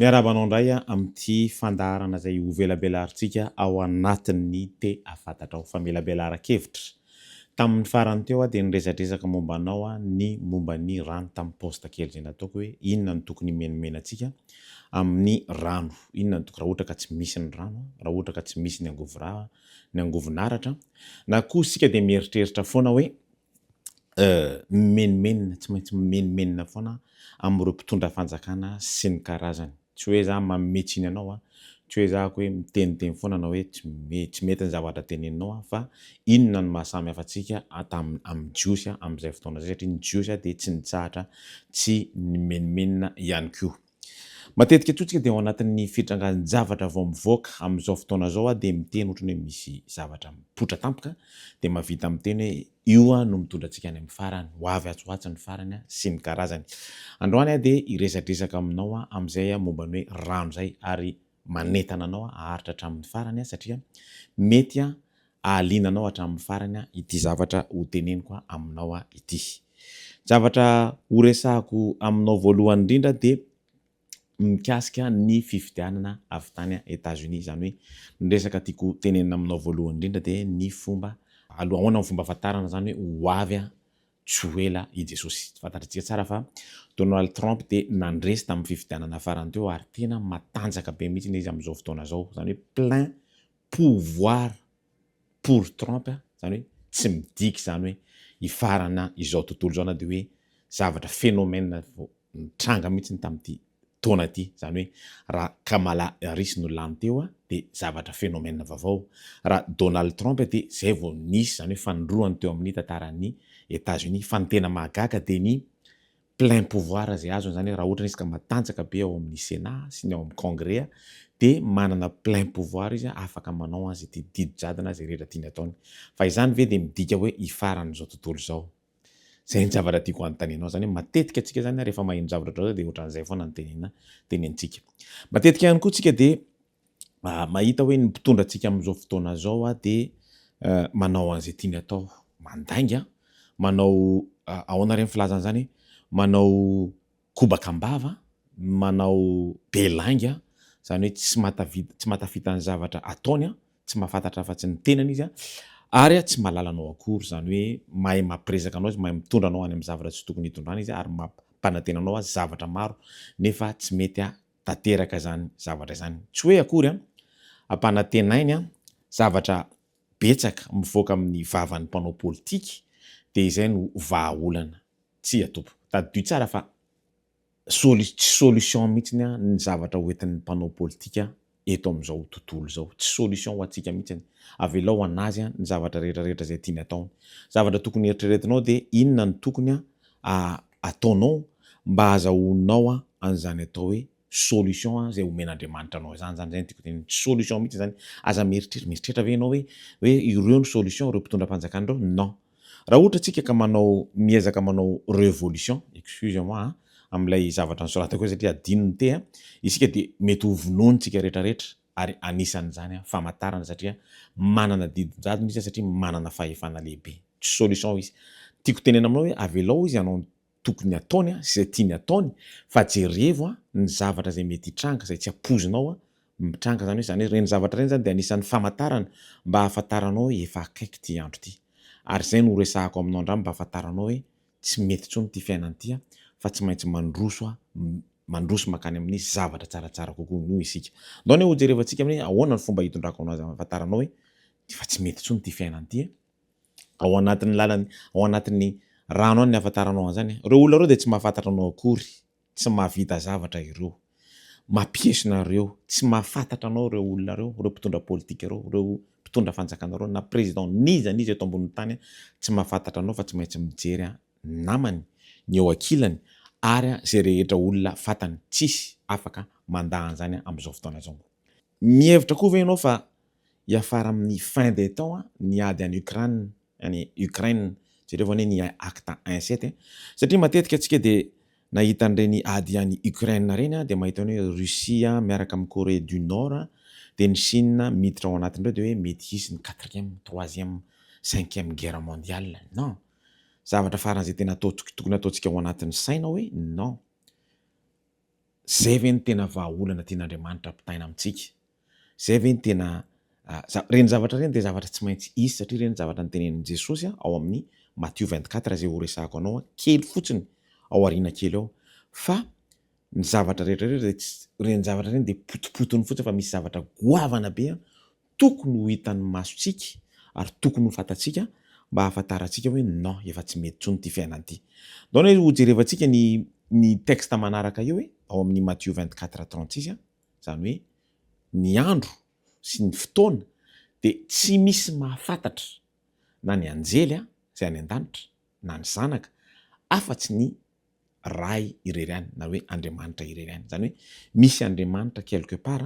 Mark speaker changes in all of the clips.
Speaker 1: Miarabanao indray amin'ity fandaharana izay ho velabelarintsika ao anatin'ny te afatatra ao famelabelaran-kevitra. Tamin'ny farany teo dia niresadresaka momba anao ny momba ny rano tamin'ny posta kely izay nataoko hoe inona no tokony menimena antsika amin'ny rano. Inona no raha ohatra ka tsy misy ny rano, raha ohatra ka tsy misy ny angovinaratra, na koa isika dia mieritreritra foana hoe menimenina, tsy maintsy menimenina foana amin'ireo mpitondra fanjakana sy ny karazany. Tsy hoe za mametsiny anao tsy hoe za hoe miteniteny foana na hoe tsy mety ny zavatra teneninao fa inona ny mahasamy hafa antsika amin'ny jiosy amin'izay fotoana izay satria ny jiosy dia tsy nitsahatra tsy ny menimenina ihany koa. Matetika tsika dia ao anatin'ny fitrangan-javatra vao mivoaka amin'izao fotoana izao dia miteny ohatra hoe misy zavatra mipotra tampoka dia mahavita miteny hoe io no mitondra antsika any amin'ny farany, ho avy atsoatsa ny farany sy ny karazany. Androany dia iresadresaka aminao amin'izay momba ny hoe rano izay ary manentana anao aharitra hatramin'ny farany satria mety ahaliana anao hatramin'ny farany ity zavatra ho teneniko aminao ity. Zavatra ho resahako aminao voalohany indrindra dia mikasika ny fifidianana avy tany États-Unis, izany hoe ny resaka tiako tenenina aminao voalohany indrindra dia ny fomba ahoana ny fomba ahafantarana izany hoe ho avy tsy ho ela i Jesosy. Fantatritsika tsara fa Donald Trump dia nandresy tamin'ny fifidianana farany teo ary tena matanjaka be mihitsy izy amin'izao fotoana izao, izany hoe plein pouvoir pour Trump, izany hoe tsy midika izany hoe hifarana izao tontolo izao na dia hoe zavatra phénomène nitranga mihitsy tamin'ity taona ity, izany hoe raha Kamala Harris no lany teo dia zavatra phénomène vaovao. Raha Donald Trump dia izay vao nisy, izany hoe fanindroany teo amin'ny tantaran'ny États-Unis fa ny tena mahagaga dia ny plein pouvoir izay azony, izany hoe raha ohatra izy ka matanjaka be ao amin'ny Sénat sy ny ao amin'ny Congrès dia manana plein pouvoir izy afaka manao izay didijadona izay rehetra tiany ataony. Fa izany ve dia midika hoe hifarana izao tontolo izao? Izay ny zavatra tiako anontanianao, izany hoe matetika antsika izany rehefa maheno zavatra ohatrao dia ohatran'izay foana ny tenenitsika. Matetika ihany koa tsika dia mahita hoe ny mpitondra antsika amin'izao fotoana izao dia manao an'izay tiany atao, mandainga, manao ahoana ireny filazan'izany, manao kobakambava, manao belanga, izany hoe tsy mahatafita ny zavatra ataony, tsy mahafantatra afa-tsy ny tenany izy ary tsy mahalala anao akory, izany hoe mahay mampiresaka anao izy, mahay mitondra anao any amin'ny zavatra tsy tokony hitondrana izy ary mampanantena anao zavatra maro nefa tsy mety tanteraka izany zavatra izany. Tsy hoe akory ampanantenainy zavatra betsaka mivoaka amin'ny vavan'ny mpanao politika dia izay no vahaolana. Tsy atompo, tadidio tsara fa tsy solution mihitsy ny zavatra hoentin'ny mpanao politika eto amin'izao tontolo izao. Tsy solution ho antsika mihitsy, avelao anazy ny zavatra rehetrarehetra izay tiany ataony. Zavatra tokony eritreretinao dia inona ny tokony ataonao mba ahazahoanao an'izany atao hoe solution izay omen'Andriamanitra anao izany. Izany tiako tenenina, solution mihitsy izany. Aza mieritreritra ve ianao hoe ireo ny solution, ireo mpitondra fanjakana ireo? Non. Raha ohatra tsika ka miezaka manao révolution, excusez-moi amin'ilay zavatra nisoratako satria adino ny te, isika dia mety ho vononintsika rehetrarehetra ary anisan'izany famantarana satria manana didin-jadona izy satria manana fahefana lehibe. Tsy solution izy. Tiako tenena aminao hoe avelao izy hanao tokony ataony izay tiany ataony fa jerevo ny zavatra izay mety hitranga izay tsy ampozinao mitranga, izany hoe reny zavatra reny izany dia anisan'ny famantarana mba ahafantaranao hoe efa akaiky ity andro ity. Ary izay no resahako aminao indray mba ahafantaranao hoe tsy mety intsony ity fiainana ity fa tsy maintsy mandroso makany amin'ny zavatra tsaratsara kokoa noho isika. Ndao ny ho jerevantsika amin'ny ahoana ny fomba hitondrako anazy ahafantaranao hoe fa tsy mety intsony ity fiainana ity ao anatin'ny lalany, ao anatin'ny rano any ny ahafantaranao an'izany. Ireo olona ireo dia tsy mahafantatra anao akory, tsy mahavita zavatra ireo, mampiesona ireo, tsy mahafantatra anao ireo olona ireo, ireo mpitondra politika ireo, ireo mpitondra fanjakana ireo, na président niza eto ambonin'ny tany tsy mahafantatra anao fa tsy maintsy mijery namany, ny eo ankilany ary izay rehetra olona fantany, tsisy afaka mandaha an'izany amin'izao fotoana izao. Mihevitra koa ve ianao fa hiafara amin'ny fin des temps ny ady any Ukraine, jereo voa ny acte 1-7 satria matetika antsika dia nahita an'ireny ady any Ukraine ireny dia mahita ny hoe Russia miaraka amin'ny Corée du Nord dia ny Chine miditra ao anatin'ireo dia hoe mety hisy ny 4e, 3e, 5e guerre mondiale. Non, zavatra faran'izay tena tokony ataontsika ao anatin'ny saina hoe non, zay ve ny tena vahaolana tian'Andriamanitra ampitaina amintsika. Zay ve ny tena reny zavatra reny de zavatra tsy maintsy izy satria reny zavatra nytenenin' Jesosy ao amin'ny Matthieu 24 zay ho resahako anao kely fotsiny ao aoriana kely ao. Fa ny zavatra rehetrarehetra reny zavatra reny de potipotony fotsiny fa misy zavatra goavana be tokony ho hitan'ny masontsika ary tokony ho fatatsika mba hahafantarantsika hoe non efa tsy mety tsony ty fiainana ty. Ndao hoe ho jerevantsika ny texte manaraka io ao amin'ny Matthieu 24:36 zany hoe ny andro sy ny fotoana de tsy misy mahafantatra na ny anjely zay any an-danitra na ny zanaka afa-tsy ny ray irery ihany na hoe Andriamanitra irery ihany. Zany hoe misy Andriamanitra quelque part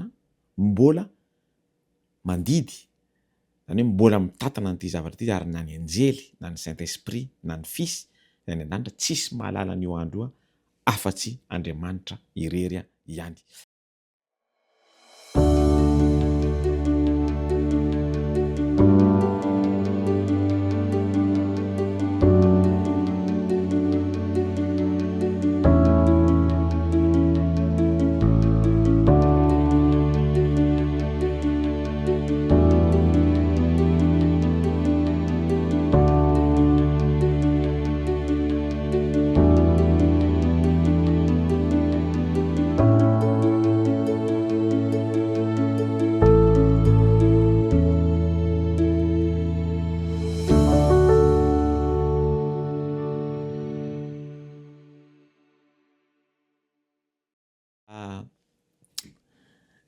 Speaker 1: mbola mandidy, zany hoe mbola mitantana an'ity zavatra ty ary na ny anjely na ny Saint-Esprit na ny Fisy na ny an-danitra tsisy mahalala an'io andro io afa-tsy Andriamanitra irery ihany.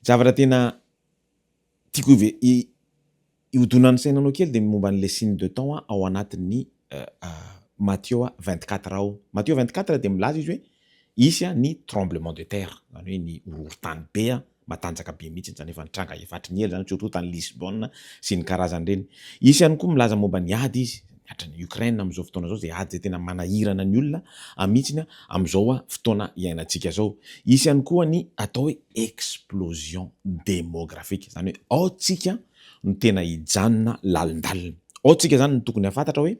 Speaker 1: Zavatra tena tiako ihodonan'ny sainanao kely de momba an'le signe de temps ao anatin'ny Matthieu 24 ao. Matthieu 24 de milaza izy hoe isy ny tremblement de terre, zany hoe ny horohorontany be matanjaka be mihitsy zany efa nitranga efatry ny ela zany surtout tany Lisbonne sy ny karazany reny. Isy ihany koa milaza momba ny ady izy miatran'ny Ukraine am'izao fotoana zao zay ady zay tena manahirana ny olona amitsiny am'izao fotoana iainantsika zao. Isy ihany koa ny atao hoe explosion démographique, zany hoe ao tsika no tena hijanona lalindalina. Ao tsika zany no tokony hafantatra hoe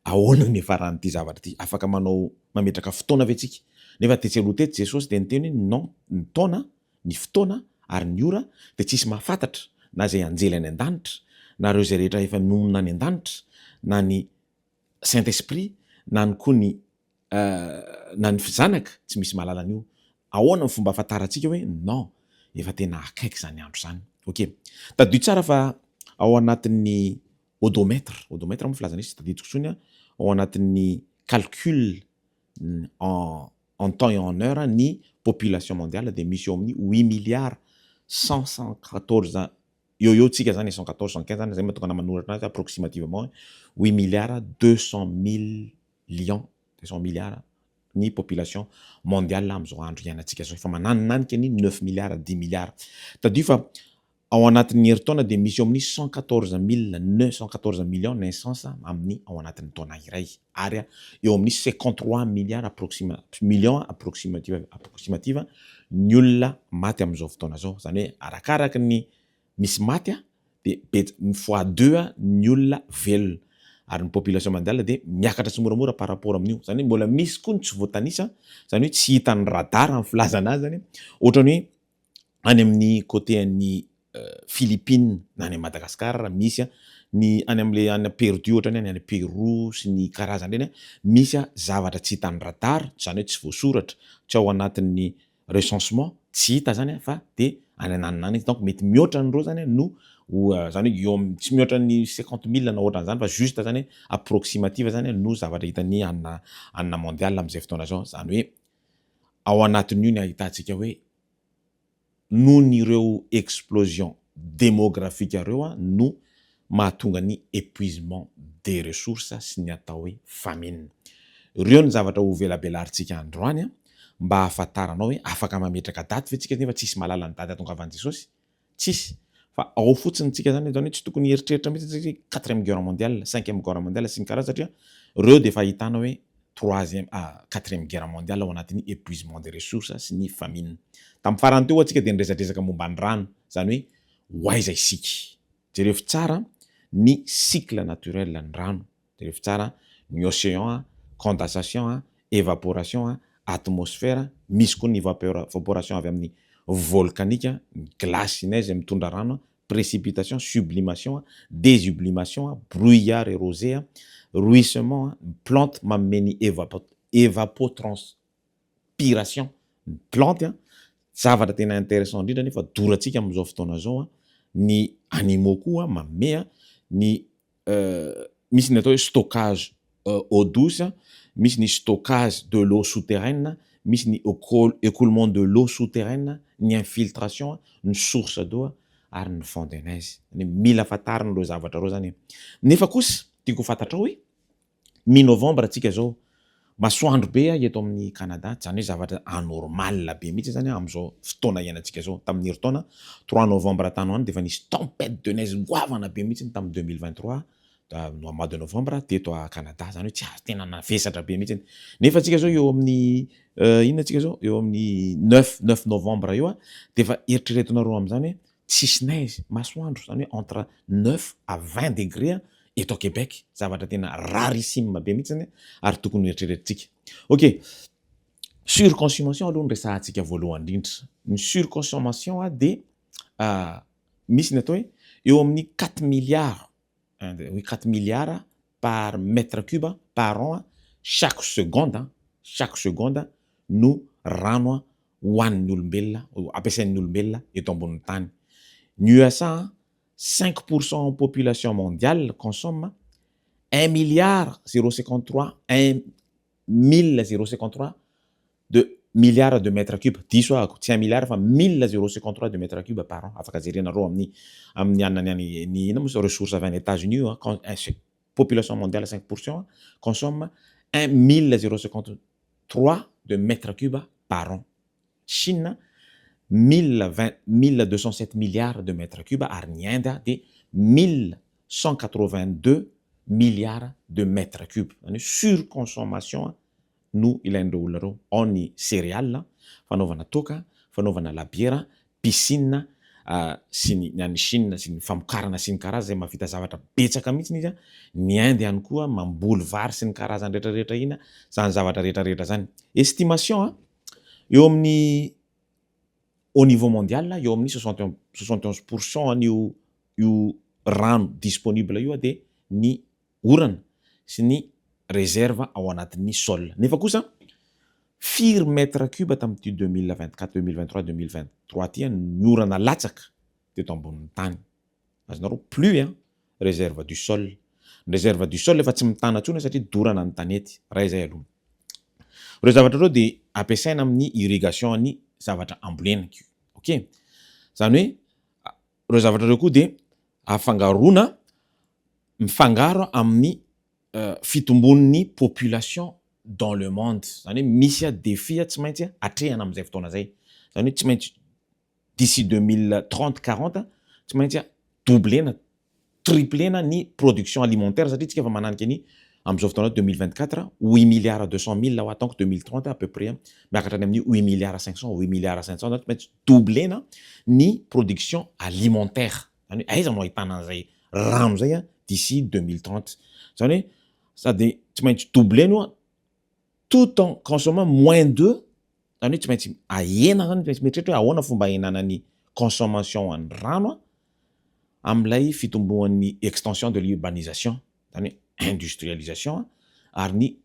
Speaker 1: ahoana ny faran'ity zavatra ty, afaka mametraka fotoana ve tsika. Nefa tetseloha teto Jesosy de niteny hoe non, ny taona, ny fotoana ary ny ora de tsisy mahafantatra na zay anjely any an-danitra na reo zay rehetra efa nonona any an-danitra na ny Saint-Esprit na ny koa na ny zanaka tsy misy mahalala an'io. Ahoana ny fomba ahafantarantsika hoe non efa tena akaiky zany andro zany. Ok, tadio tsara fa ao anatin'ny odomètre moa filazana izy tadidiko tsony ao anatin'ny calcul en temps et en heure ny population mondiale de misy eo amin'ny 8,114 eo tsika zany 114 115 zany zay mahatokana manoratra azy approximativement 8,200,000,000 ny population mondiale am'izao andro iainantsika zao, efa mananinanika ny 9 milliards 10 milliards. Tadio fa ao anatin'ny herintaona de misy eo amin'ny 114 millions naissance amin'ny ao anatin'ny taona iray ary eo amin'ny 53 millions approximative ny olona maty am'izao fotoana zao. Zany hoe arakaraky ny misy maty de fois 2 ny olona velona ary ny population mondiale de miakatra tsy moramora par rapport amin'io. Zany hoe mbola misy koa ny tsy voatanisa, zany hoe tsy hitan'ny radar amin'ny filazana azy zany ohatrany hoe any amin'ny côté an'ny Philippines na any Madagascar misy ny any am'le any perdu ohatrany any Pérou sy ny karazany reny misy zavatra tsy hitan'ny radar, zany hoe tsy voasoratra, tsy ao anatin'ny recensement, tsy hita zany fa de any ananinany donc mety mihoatra andreo zany no zany hoe eo tsy mihoatra ny 50,000 na ohatran'izany fa juste zany hoe approximative zany no zavatra hitan'ny anina mondiale am'izay fotoana zao. Zany hoe ao anatin'io ny ahitantsika hoe nohon' ireo explosion démographique reo no mahatonga ny épuisement des ressources sy ny atao hoe famine. Reo ny zavatra ho velabelarintsika androany mba ahafantaranao hoe afaka mametraka daty fe tsika nefa tsisy mahalala ny daty atongavan'i Jesosy, tsisy. Fa ao fotsiny tsika zany zany hoe tsy tokony heritreritra mihitsy satria 4e guerre mondiale, 5e guerre mondiale sy ny karaha satria reo de fa ahitana hoe 4e guerre mondiale ao anatin'ny épuisement des ressources sy ny famine. Tamin'ny farany teo atsika de niresadresaka momba ny rano, zany hoe hoaiza isika. Jereo tsara ny cycle naturel ny rano, jereo tsara ny océan, condensation, évaporation atmosphère, misy koa ny évaporation avy amin'ny volcanique, glace, neige mitondra rano, précipitation, sublimation, désublimation, brouillard et rosée, ruissellement, plante manome ny évapotranspiration, plante, zavatra tena intéressant indrindra nefa dorantsika am'izao fotoana zao, ny animaux koa manome ny misy ny atao hoe stockage eau douce, misy ny stockage de l'eau souterraine, misy ny écoulement de l'eau souterraine, ny infiltration, ny source d'eau ary ny fond de neige. Mila fantarina reo zavatra reo zany. Nefa kosa tiako fantatra hoe mi-novembre atsika zao, masoandro be eto amin'ny Canada, zany hoe zavatra anormal be mihitsy zany am'izao fotoana iainantsika zao. Tamin'ny herintaona 3 novembre tany de efa nisy tempête de neige goavana be mihitsy tamin'ny 2023 mois de novembre teto à Canada, zany hoe tsy azo tena navesatra be mihitsy. Nefa atsika zao eo amin'ny inona atsika zao eo amin'ny 9 novembre io de efa eritreretinareo am'zany hoe tsisy neige, masoandro, zany hoe entre 9 à 20 degrés eto à Québec, zavatra tena rarissime be mihitsy zany ary tokony eritreretintsika. OK. Surconsommation aloha resahantsika voalohany indrindra. Ny surconsommation de misy ny atao hoe eo amin'ny 4 milliards, oui 4 milliards par mètre cube par an chaque seconde no rano hoanin'ny olombelona, ampiasain'ny olombelona eto ambonin'ny tany. Ny USA, 5% en population mondiale consomme 1 milliard 053 de milliards de mètres cubes. Diso tsy 1 milliard fa 1053 de mètres cubes par an. Afaka jerenareo amin'ny anany ny ina moa ressources avy any États-Unis population mondiale 5% consomme 1053 de mètres cubes par an. Chine 1207 milliards de mètres cubes ary ny Inde de 1182 milliards de mètres cubes. Surconsommation no ilaindreo olona reo. Ao ny céréales, fanaovana toaka, fanaovana labiera, piscine, sy ny any Chine sy ny famokarana sy ny karazana zay mahavita zavatra betsaka mihitsy izy. Ny Inde ihany koa mamboly vary sy ny karazany rehetrarehetra ina, zany zavatra rehetrarehetra zany. Estimation eo amin'ny au niveau mondial eo amin'ny 71% io rano disponible io de ny orana sy ny réserve ao anatin'ny sol. Nefa kosa firy mètre cube tamin'ty 2024, 2023, 2023 ty ny orana latsaka teto ambonin'ny tany. Azonareo plus réserve du sol. Réserve du sol efa tsy mitana ntsony satria dorana ny tanety. Raha izay aloha. Reo zavatra reo de ampiasaina amin'ny irrigation ny zavatra ambolena. OK. Zany hoe reo zavatra reo koa de afangarona mifangaro amin'ny fitombon'ny population dans le monde. Zany hoe misy défi tsy maintsy atrehana am'izay fotoana zay. Zany hoe tsy maintsy d'ici 2030-40 tsy maintsy doublena, triplena ny production alimentaire satria tsika efa mananiky ny am'izao fotoana 2024 8 milliards 200 000 ho attendre 2030 à peu près miakatra amin'ny 8 milliards 500, 8 milliards 500 tsy maintsy doublena ny production alimentaire. Zany hoe aiza no ahitana an'izay rano zay d'ici 2030. Zany hoe sady tsy maintsy doublena tout en consommant moins de, zany hoe tsy maintsy ahena zany, tsy maintsy mieritreritra hoe ahoana fomba ahenana ny consommation an'ny rano am'lay fitombohan'ny extension de l'urbanisation, zany hoe industrialisation ary ny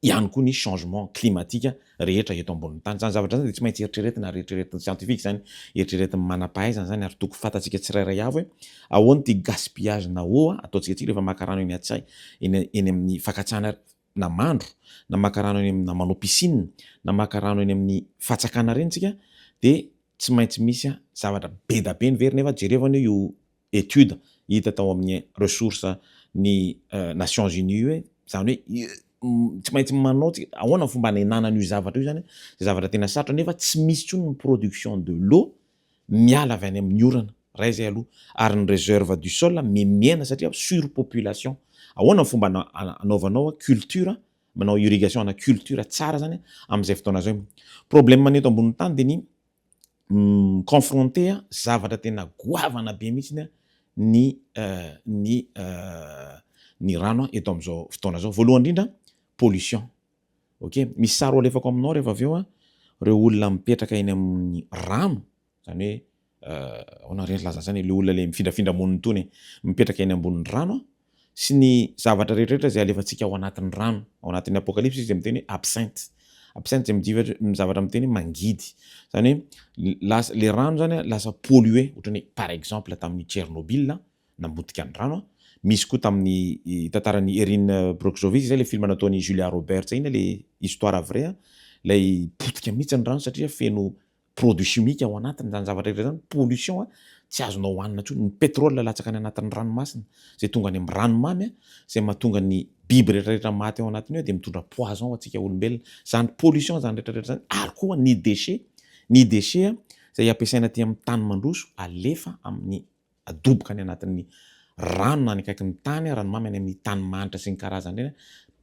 Speaker 1: ihany koa ny changement climatique rehetra eto ambonin'ny tany. Zany zavatra zany de tsy maintsy eritreretina rehetraretin'ny scientifique zany, eritreretin'ny manam-pahaizana zany ary tokony fantatsika tsirairay avy hoe ahoana ty gaspillage na eau ataontsika tsika rehefa maka rano eny atsay eny amin'ny fakatsahana na mandro, na maka rano eny na manao piscine, na maka rano eny amin'ny fatsakana reny tsika de tsy maintsy misy zavatra be da be very nefa jerevana io étude hita tao amin'ny ressources ny Nations Unies hoe zany hoe tsy maintsy manao ahoana fomba hanenana io zavatra io zany, zavatra tena sarotra nefa tsy misy tsony ny production de l'eau miala avy any amin'ny orana. Raha izay aloha ary ny réserve du sol memiana satria surpopulation. Ahoana fomba anaovanao culture, manao irrigation na culture tsara zany am'izay fotoana zay. Problème maneto ambonin'ny tany de ny confronté zavatra tena goavana be mihitsy ny rano eto am'izao fotoana zao. Voalohany indrindra pollution. ok, misy sary alefako aminao rehefa avy eo a reo olona mipetraka eny amin'ny rano zany hoe ona reny laza zany le olona le mifindrafindra moniny tony mipetraka eny ambonin'ny rano sy ny zavatra rehetrarehetra zay alefantsika ao anatin'ny rano ao anatin'ny apocalypse izy miteny absinthe zay mizavatra miteny mangidy zany hoe le rano zany lasa pollué ohatrany par exemple tamin'ny Tchernobyl nambotika ny rano misy koa tamin'ny tantaran'ny Erin Brockovich zay le film nataon'ny Julia Roberts iny le histoire vrai lay potika mihitsy ny rano satria feno produit chimique ao anatiny zany zavatra rehetra zany pollution tsy azonao hoanina ntsony ny pétrole latsaka any anatin'ny ranomasina zay tonga any amin'ny ranomamy zay mahatonga ny biby rehetrarehetra maty ao anatiny eo dia mitondra poison ho antsika olombelona zany pollution zany rehetrarehetra zany ary koa ny déchet zay ampiasaina aty amin'ny tany mandroso alefa amin'ny adoboka any anatin'ny rano na ny akaikin'ny tany ranomamy any amin'ny tany manitra sy ny karazany reny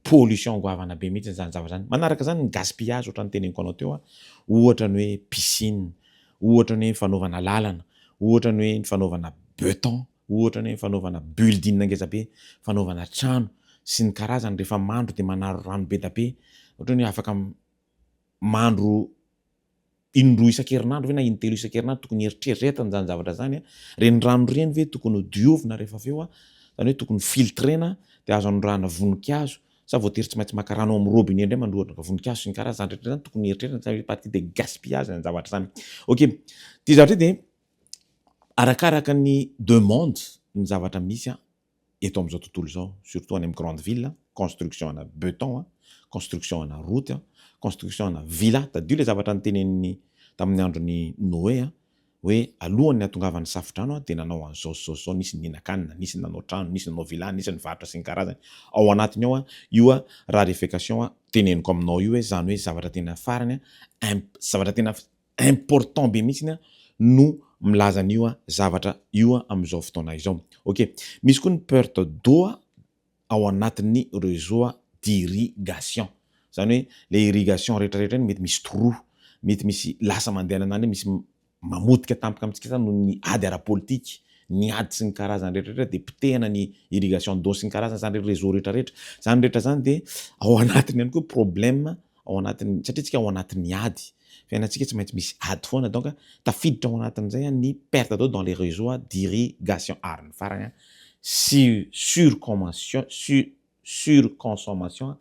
Speaker 1: pollution goavana be mihitsy zany zavatra zany manaraka zany ny gaspillage ohatra ny teneniko anao teo ohatra ny hoe piscine ohatra ny hoe fanaovana lalana ohatra ny hoe fanaovana beton ohatra ny hoe fanaovana building ngeza be fanaovana trano sy ny karazany rehefa mandro dia manaro rano be da be ohatra ny hoe afaka mandro indroa isan-kerinandro ve na intelo isan-kerinandro tokony eritreretana zany zavatra zany reny rano reny ve tokony diovina rehefa avy eo zany hoe tokony filtrena dia azo anondrahana voninkazo sa voatery tsy maintsy maka rano amin'ny robinet indray mandrohana voninkazo sy ny karazany zany rehetra zany tokony eritreretana zany partie de gaspillage zany zavatra zany ok ty zavatra dia arakaraka ny demande ny zavatra misy eto amin'izao tontolo zao surtout any amin'ny grande ville construction ana beton construction ana route construction ana villa tadio le zavatra nytenen'ny tamin'ny andron'ny Noé hoe alohany atongavany safidrano dia nanao an'izao nisy ninakanina nisy nanao trano nisy nanao villa nisy nivarotra sy ny karazany ao anatiny ao io raha réfécation teneniko aminao io hoe zany hoe zavatra tena farany zavatra tena important be mihitsy no milaza an'io zavatra io amin'izao fotoana izao ok misy koa ny perte d'eau ao anatin'ny réseau d'irrigation zany hoe le irrigation rehetrarehetra mety misy trou mety misy lasa mandeha anany misy mamotika tampoka amitsika zany noho ny ady ara-politika ny ady sy ny karazany rehetrarehetra dia pitehana ny irrigation d'eau sy ny karazany zany réseau rehetrarehetra zany rehetra zany dia ao anatiny ihany koa problème ao anatiny satria tsika ao anatin'ny ady fiainantsika tsy maintsy misy ady foana donc tafiditra ao anatin'izay ny perte d'eau dans les réseaux d'irrigation ary ny farany surconsommation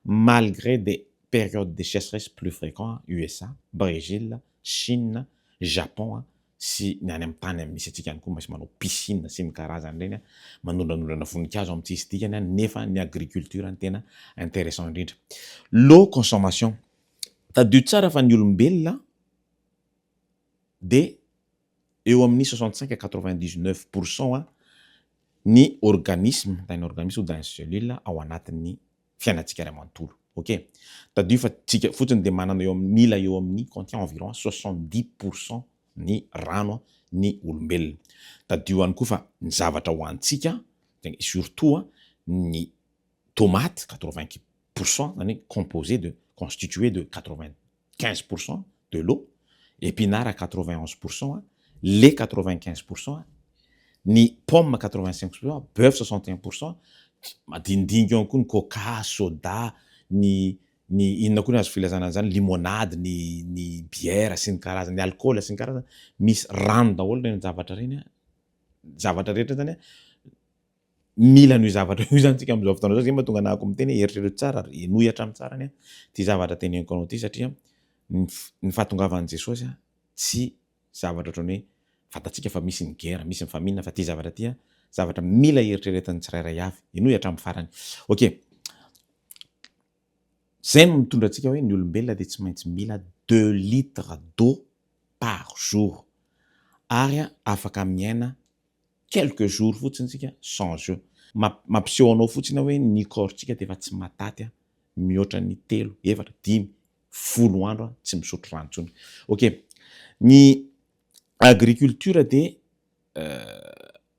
Speaker 1: malgré des périodes de sécheresse plus fréquentes USA, Brésil, Chine, Japon sy ny any amin'ny tany misy atsika ihany koa misy manao piscine sy ny karazany reny manondranondrana voninkazo amin'tsisy dikany nefa ny agriculture ny tena intéressant indrindra l'eau consommation tadio tsara fa ny olombelona dia eo amin'ny 65 à 99% ny organisme d'un organisme ou d'un cellule ao anatin'ny fiainantsika ray amanontolo ok tadio fa tsika fotsiny dia manana eo amin'ny mila eo amin'ny contient environ 70% ny rano ny olombelona tadio ihany koa fa ny zavatra hoantsika surtout ny tomate 80% zany constitué de 95% de l'eau épinard à 91% lait 95% ny pomme 85%, bœuf 61%, madindinika ihany koa ny coca, soda, ny inona koa ny azo filazana zany limonade, ny bière sy ny karazany, ny alcool sy ny karazany, misy rano daholo reny zavatra reny zavatra rehetra zany mila ny zavatra io zany tsika amin'izao fotoana zao zay mahatonga anahako miteny eritrereto tsara enoy hatramin'ny tsarany ty zavatra teneniko anao ty satria ny fahatongavan'i Jesosy tsy zavatra ohatrany hoe fatatsika fa misy ny guerre misy ny famine fa ty zavatra ty zavatra mila eritreretan'ny tsirairay avy enoy hatramin'ny farany ok zay no mitondra antsika hoe ny olombelona dia tsy maintsy mila 2 litres d'eau par jour ary afaka miaina quelques jours fotsiny tsika sans eux mampiseho anao fotsiny hoe ny corpsika dia efa tsy mataty mihoatra ny 3, 4, 5, 10 andro tsy misotro rano intsony ok ny agriculture dia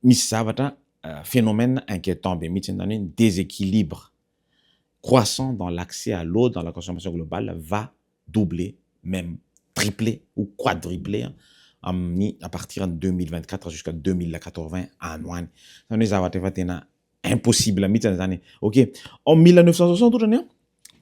Speaker 1: misy zavatra phénomène inquiétant be mihitsy zany hoe déséquilibre croissant dans l'accès à l'eau dans la consommation globale va doubler même tripler ou quadrupler à partir de 2024 jusqu'à 2080 any hoany zany hoe zavatra efa tena impossible mihitsy zany ok en 1960 ohatrany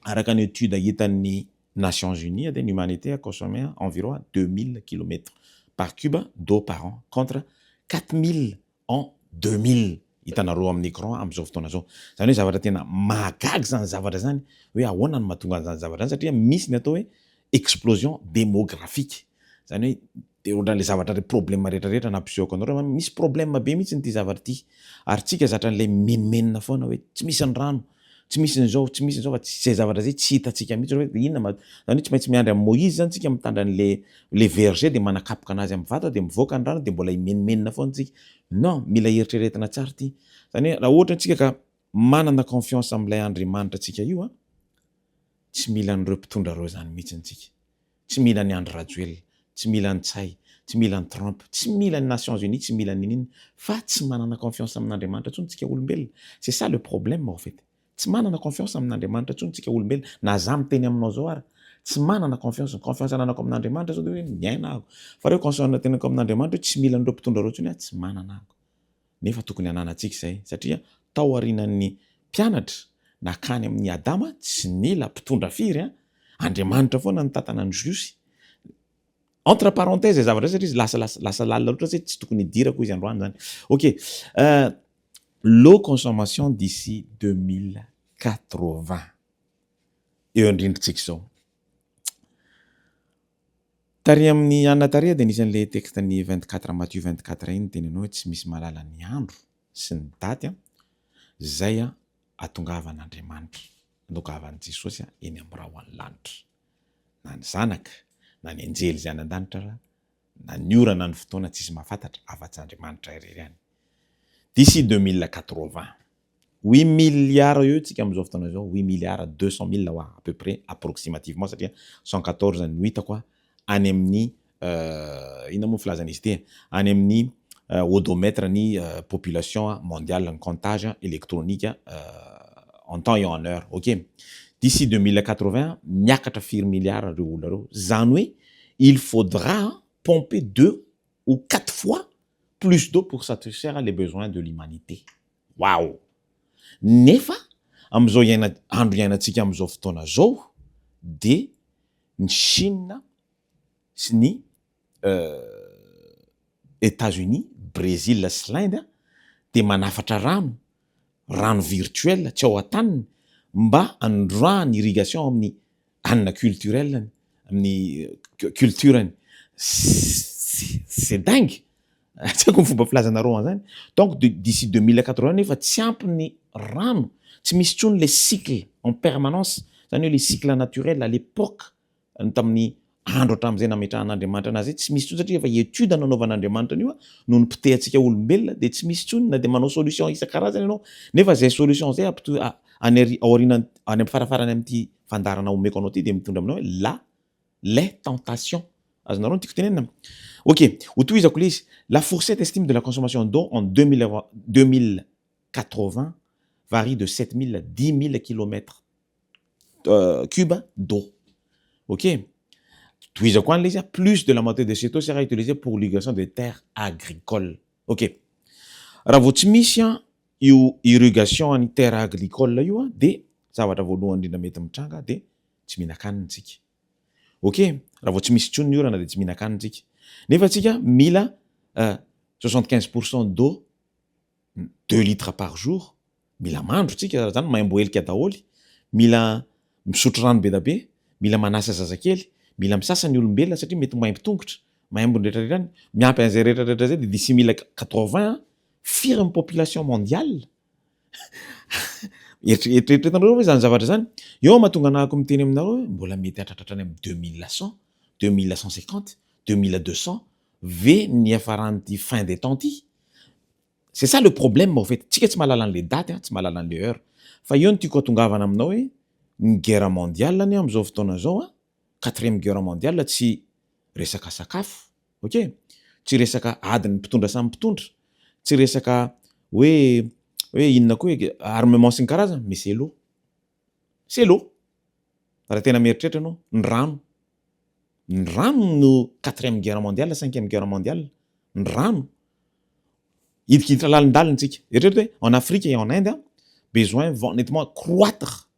Speaker 1: araka ny étude hitan'ny Nations Unies de l'humanité a consommé environ 2000 km par cube d'eau par an contre 4000 en 2000 hitanareo amin'ny écran am'izao fotoana zao. Zany hoe zavatra tena mahagaga zany zavatra zany hoe ahoana no mahatonga an'zany zavatra zany satria misy ny atao hoe explosion démographique. Zany hoe de ohatran'le zavatra problème rehetrarehetra nampisehoko anareo misy problème be mihitsy ny ty zavatra ty ary tsika zatra an'le menimenina foana hoe tsy misy ny rano, tsy misy nyzao, tsy misy nyzao fa zay zavatra zay tsy hitantsika mihitsy hoe inona zany hoe tsy maintsy miandry amin'ny Moïse zany tsika mitandra an'le verger de manakapoka anazy amin'ny vata de mivoaka ny rano de mbola imenimenina foana tsika. Non, mila eritreretina tsara ty. Zany hoe raha ohatra antsika ka manana confiance amin'ilay Andriamanitra tsika io tsy mila an'ireo mpitondra reo zany mihitsy antsika. Tsy mila ny Andry Rajoelina, tsy mila ny Tsay, tsy mila ny Trump, tsy mila ny Nations Unies, tsy mila ny inina fa tsy manana confiance amin'Andriamanitra tsony tsika olombelona. C'est ça le problème en fait. Tsy manana confiance amin'Andriamanitra tsony tsika olombelona. Na za miteny aminao zao ary tsy manana confiance ananako amin'Andriamanitra zao de hoe miaina ako. Fa reo confiance tenako amin'Andriamanitra tsy mila an'ireo mpitondra reo tsony tsy manana ako. Nefa tokony hananantsika zay satria tao aorianan'ny mpianatra nakany amin'ny Adama tsy nila mpitondra firy Andriamanitra foana ny tatana ny Jiosy. Entre parenthèses zavatra satria izy lasa lalina loatra tsy tokony hidirako izy androany zany. OK. L'eau consommation d'ici 2080. Eo andrindritsika zao. Tary amin'ny anatarea de nisan'le texte-ny 24 Matthieu 24 iny teny hoe tsy misy malala ny andro sy ny daty zay atongavan'Andriamanitra, atongavan'i Jesosy eny amin'ny raha hoan'ny lanitra. Na ny zanaka, na ny anjely zay any an-danitra, na ny ora na ny fotoana tsisy mahafantatra afa-tsy Andriamanitra irery ihany. D'ici 2080. 8 milliards eo tsika am'izao fotoana zao, 8 milliards 200 000 à peu près approximativement satria 114 ny hitako any amin'ny ina moa filazana izy ty any amin'ny odomètre ny population mondiale ny comptage électronique en temps et en heure. OK. D'ici 2080 miakatra 4 milliards reo olona reo. Zany hoe il faudra pomper 2 ou 4 fois plus d'eau pour satisfaire les besoins de l'humanité. Waouh! Nefa am'izao andro iainantsika am'izao fotoana zao de ny Chine sy ny États-Unis, Brésil sy l'Inde de manafatra rano virtuel tsy ao an-taniny mba androany irrigation amin'ny hanina culturelle amin'ny cultureny. C'est dingue. Tsy haiko ny fomba filazanareo an'zany. Donc d'ici 2080 nefa tsy ampy ny rano, tsy misy tsony le cycle en permanence, zany hoe le cycle naturel à l'époque tamin'ny andro hatramin'izay nametrahan'Andriamanitra anazy tsy misy tsony satria efa étude nanaovan'Andriamanitra an'io no nipitehantsika olombelona de tsy misy tsony na de manao solution isan-karazany ianao nefa zay solution zay aoriana any farafarany amin'ity fandarana omeko anao ty de mitondra aminao hoe les tentations. Azonareo tiako tenenina. OK, hotohizako le izy. La fourchette estime de la consommation d'eau en 2080 varie de 7000 à 10 000 km cubes d'eau. OK. Tohizako an'le izy plus de la moitié de cette eau sera utilisée pour l'irrigation des terres agricoles. OK. Raha vao tsy misy io irrigation any terre agricole io de zavatra voalohany indrindra mety mitranga de tsy mihinan-kanina tsika. OK, raha vao tsy misy tsony ny orana de tsy mihinan-kanina tsika. Nefa tsika mila 75% d'eau 2 litres par jour. Mila mandro tsika zany maimbo helika daholy, mila misotro rano be da be, mila manasa zazakely, mila misasa ny olombelona satria mety maimbo tongotra, maimbo rehetrarehetra miampy an'izay rehetrarehetra zay de d'ici 2080 firy amin'ny population mondiale. Eritreretanareo hoe zany zavatra zany eo mahatonga anahako miteny aminareo mbola mety hatratratrany amin'ny 2100, 2150, 2200 ve ny afaran'ity fin des temps ty. C'est ça le problème en fait. Tsika tsy mahalala an'le daty, tsy mahalala an'le heure. Fa io no tiako atongavana aminao hoe ny guerre mondiale ny am'izao fotoana zao 4e guerre mondiale tsy resaka sakafo. OK? Tsy resaka adiny mpitondra samy mpitondra. Tsy resaka hoe inona koa armement sy ny karazana, mais c'est l'eau. C'est l'eau. Raha tena mieritreritra anao, ny rano. Ny rano no 4e guerre mondiale, 5e guerre mondiale. Ny rano. Hidikiditra lalindalina tsika. Eritreretra hoe en Afrique et en Inde, besoin vont nettement croître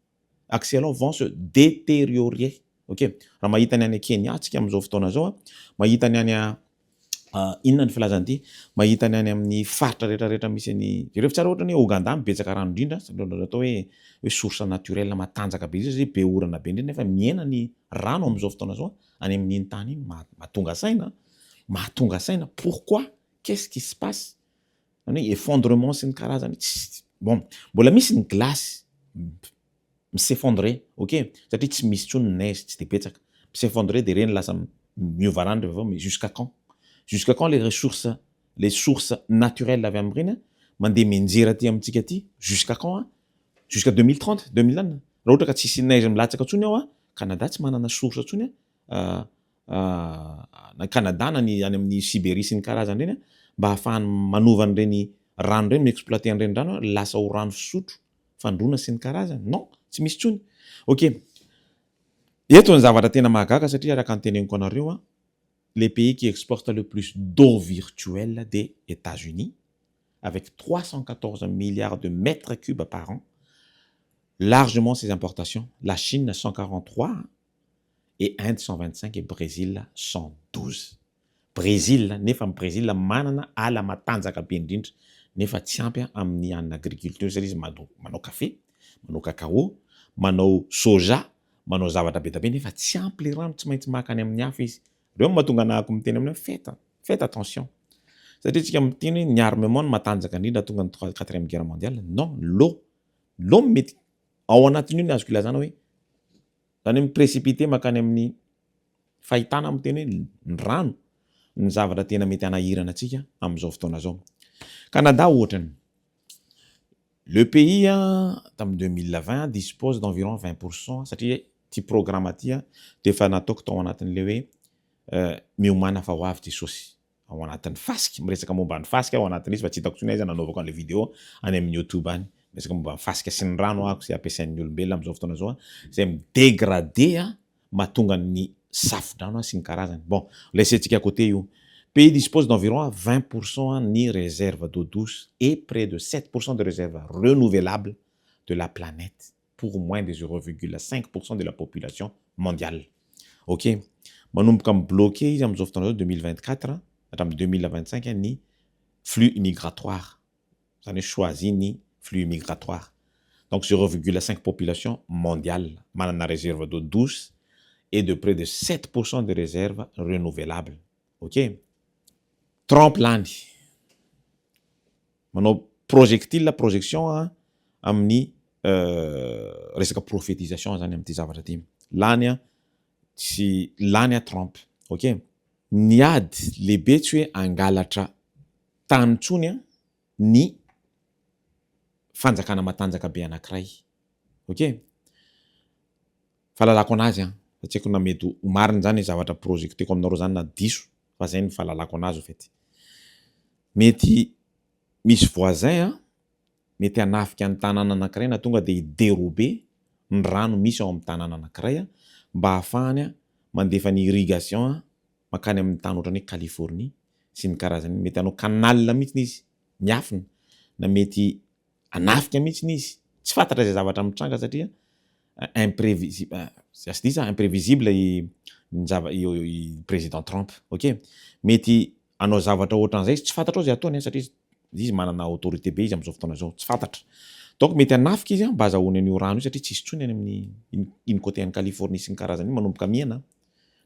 Speaker 1: accès à l'eau vont se détériorer. Ok, raha mahita ny any Kenya antsika amin'izao fotoana zao mahita ny any inona ny filazany ity, mahita ny any amin'ny faritra rehetrarehetra misy any jereo tsara ohatra ny hoe Ouganda betsaka rano indrindra satria atao hoe source naturelle matanjaka be izy be orana be indrindra nefa miena ny rano amin'izao fotoana zao any amin'iny tany iny mahatonga saina pourquoi qu'est-ce qui se passe zany hoe effondrement sy ny karazany bon mbola misy ny glace s'effondrer, ok, satria tsy misy tsony neige tsy de betsaka s'effondrer de reny lasa miova rano rehefa mais jusqu'à quand les sources naturelles avy amin'ireny mandeha menjera aty amintsika aty jusqu'à quand jusqu'à 2030 2000 raha ohatra ka tsisy neige milatsaka tsony ao Canada tsy manana source tsony na Canada na ny any amin'ny Sibérie sy ny karazany reny mba ahafahany manova an'ireny rano reny miexploiter an'ireny rano lasa ho rano fisotro fandroana sy ny karazany non tsy misy tsony. Ok, eto ny zavatra tena mahagaga satria araka ny teneniko anareo les pays qui exportent le plus d'eau virtuelle des États-Unis avec 314 milliards de mètres cubes par an, largement ses importations, la Chine 143 et Inde 125 et Brésil 112. Brésil nefa Brésil manana ala matanjaka be indrindra nefa tsy ampy amin'ny anina agriculture satria izy manao café, manao cacao, manao soja, manao zavatra be tabe nefa tsy ampy le rano tsy maintsy maka any amin'ny hafa izy. Reo mahatonga anahako miteny aminao faites attention. Satria tsika miteny ny armement matanjaka indrindra tonga ny 4e guerre mondiale. Non, l'eau mety ao anatin'io ny azoko ilazana hoe zany hoe précipité makany amin'ny fahitana miteny hoe ny rano ny zavatra tena mety anahirana antsika amin'izao fotoana zao. Canada ohatrany. Le pays tam 2020 dispose d'environ 20% satria ty programme aty de efa nataoko tao anatin'le hoe miomana fa ho avy ty saosy ao anatin'ny fasiky miresaka momba ny fasika ao anatin'izy fa tsy hitako tsony aiza nanaovako an'le vidéo any amin'ny YouTube any miresaka momba ny fasika sy ny rano ako sy ampiasain'ny olombelona amin'izao fotoana zao zay midégradé mahatonga ny safi-drano sy ny karazany. Bon, laissetsika à côté io. Pays dispose d'environ 20% ni réserves d'eau douce et près de 7% de réserves renouvelables de la planète pour moins de 0,5% de la population mondiale. Ok, manomboka bloqué izy amin'izao fotoana zao 2024 hatramin'ny 2025 ny flux migratoire zany hoe choisi ny flux migratoire. Donc 0,5 population mondiale manana réserve d'eau douce et de près de 7% de réserves renouvelables. Ok, Trump lany manao projection amin'ny resaka prophétisation zany amin'ity zavatra ty lany tsy lany Trump. Ok, niady lehibe tsy hoe angalatra tany tsony ny fanjakana matanjaka be anankiray. Ok, fahalalako anazy satria ko na mety ho marina zany zavatra projecteko aminareo zany na diso fa zay ny fahalalako anazy fety. Mety misy voisin mety hanafika ny tanàna anankiray na tonga de idérober ny rano misy ao amin'ny tanàna anankiray mba ahafahany mandefa ny irrigation makany amin'ny tany ohatrany hoe Californie sy ny karazany. Mety hanao canal mihitsy izy miafina na mety hanafika mihitsy izy tsy fantatra zay zavatra mitranga satria imprévisible i président Trump. Ok, mety anao zavatra ohatran'izay tsy fantatra zay ataony satria izy manana autorité be izy amin'izao fotoana zao tsy fantatra. Donc mety hanafika izy mba azahoany an'io rano io satria tsisy tsony any amin'ny iny côté any Californie sy ny karazany manomboka miena